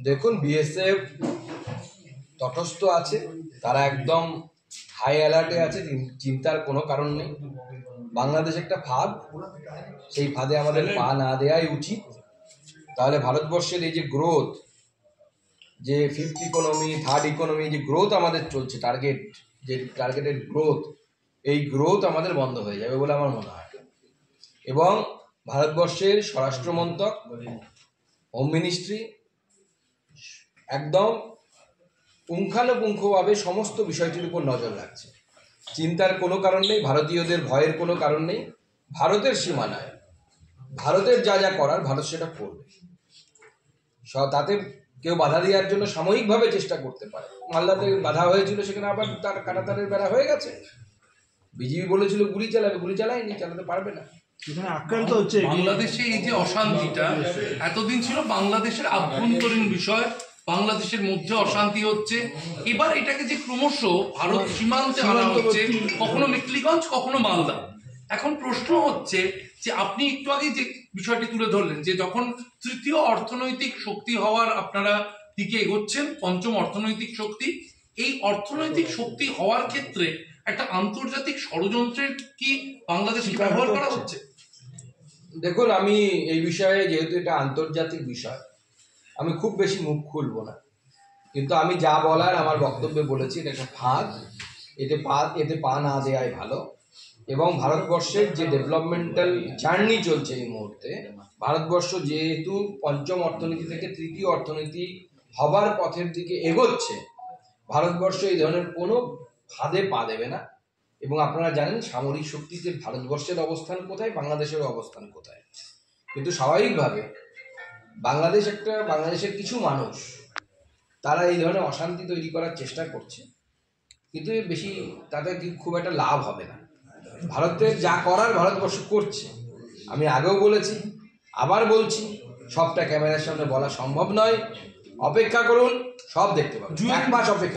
দেখুন, বিএসএফ তটস্থ আছে, তারা একদম হাই অ্যালার্টে আছে, চিন্তার কোনো কারণ নেই। বাংলাদেশ একটা ফাঁদ, সেই ফাঁদে আমাদের পা না দেওয়াই উচিত। তাহলে ভারতবর্ষের এই যে গ্রোথ, যে ফিফথ ইকোনমি, থার্ড ইকোনমি, যে গ্রোথ আমাদের চলছে, টার্গেটেড গ্রোথ, এই গ্রোথ আমাদের বন্ধ হয়ে যাবে বলে আমার মনে হয়। এবং ভারতবর্ষের স্বরাষ্ট্র মন্ত্রক, হোম মিনিস্ট্রি একদম পুঙ্খানুপুঙ্খভাবে সমস্ত বিষয়টির উপর নজর রাখছে। চিন্তার কোনো কারণ নেই, ভারতীয়দের ভয়ের কোনো কারণ নেই। ভারতের সীমানায় ভারতের যা যা করার ভারত সেটা করবে। তাতে কেউ বাধা দেওয়ার জন্য সাময়িকভাবে চেষ্টা করতে পারে। মালদাতে বাধা হয়েছিল, সেখানে আবার তার কাঁটাতারের বেড়া হয়ে গেছে। বিজেপি বলেছিল গুলি চালাবে, গুলি চালায়নি, চালাতে পারবে না। আক্রান্ত হচ্ছে বাংলাদেশে এই যে অশান্তিটা এতদিন ছিল বাংলাদেশের আভ্যন্তরীণ বিষয়, বাংলাদেশের মধ্যে অশান্তি হচ্ছে। এবার এটাকে যে ক্রমশ ভারত সীমান্তে আনা হচ্ছে, কখনো মেখলিগঞ্জ, কখনো মালদা। এখন প্রশ্ন হচ্ছে যে আপনি একটু আগে যে বিষয়টি তুলে ধরলেন যে যখন তৃতীয় অর্থনৈতিক শক্তি হওয়ার আপনারা দিকে এগোচ্ছেন, পঞ্চম অর্থনৈতিক শক্তি, এই অর্থনৈতিক শক্তি হওয়ার ক্ষেত্রে একটা আন্তর্জাতিক ষড়যন্ত্রের কি বাংলাদেশকে ব্যবহার করা হচ্ছে? দেখুন, আমি এই বিষয়ে, যেহেতু এটা আন্তর্জাতিক বিষয়, আমি খুব বেশি মুখ খুলব না। কিন্তু আমি যা বলার আমার বক্তব্যে বলেছি, এটা একটা ফাঁদ, এতে পা না দেওয়াই ভালো। এবং ভারতবর্ষের যে ডেভেলপমেন্টাল জার্নি চলছে এই মুহূর্তে, ভারতবর্ষ যেহেতু পঞ্চম অর্থনীতি থেকে তৃতীয় অর্থনীতি হবার পথের দিকে এগোচ্ছে, ভারতবর্ষ এই ধরনের কোনো ফাঁদে পা দেবে না। এবং আপনারা জানেন সামরিক শক্তিতে ভারতবর্ষের অবস্থান কোথায়, বাংলাদেশের অবস্থান কোথায়। কিন্তু স্বাভাবিকভাবে বাংলাদেশের কিছু মানুষ তারা এই ধরনের অশান্তি তৈরি করার চেষ্টা করছে, কিন্তু বেশি তাতে খুব একটা লাভ হবে না। ভারতের যা করার ভারতবর্ষ করছে। আমি আগেও বলেছি, আবার বলছি, সবটা ক্যামেরার সামনে বলা সম্ভব নয়। অপেক্ষা করুন, সব দেখতে পাবেন। 1 মাস অপেক্ষা।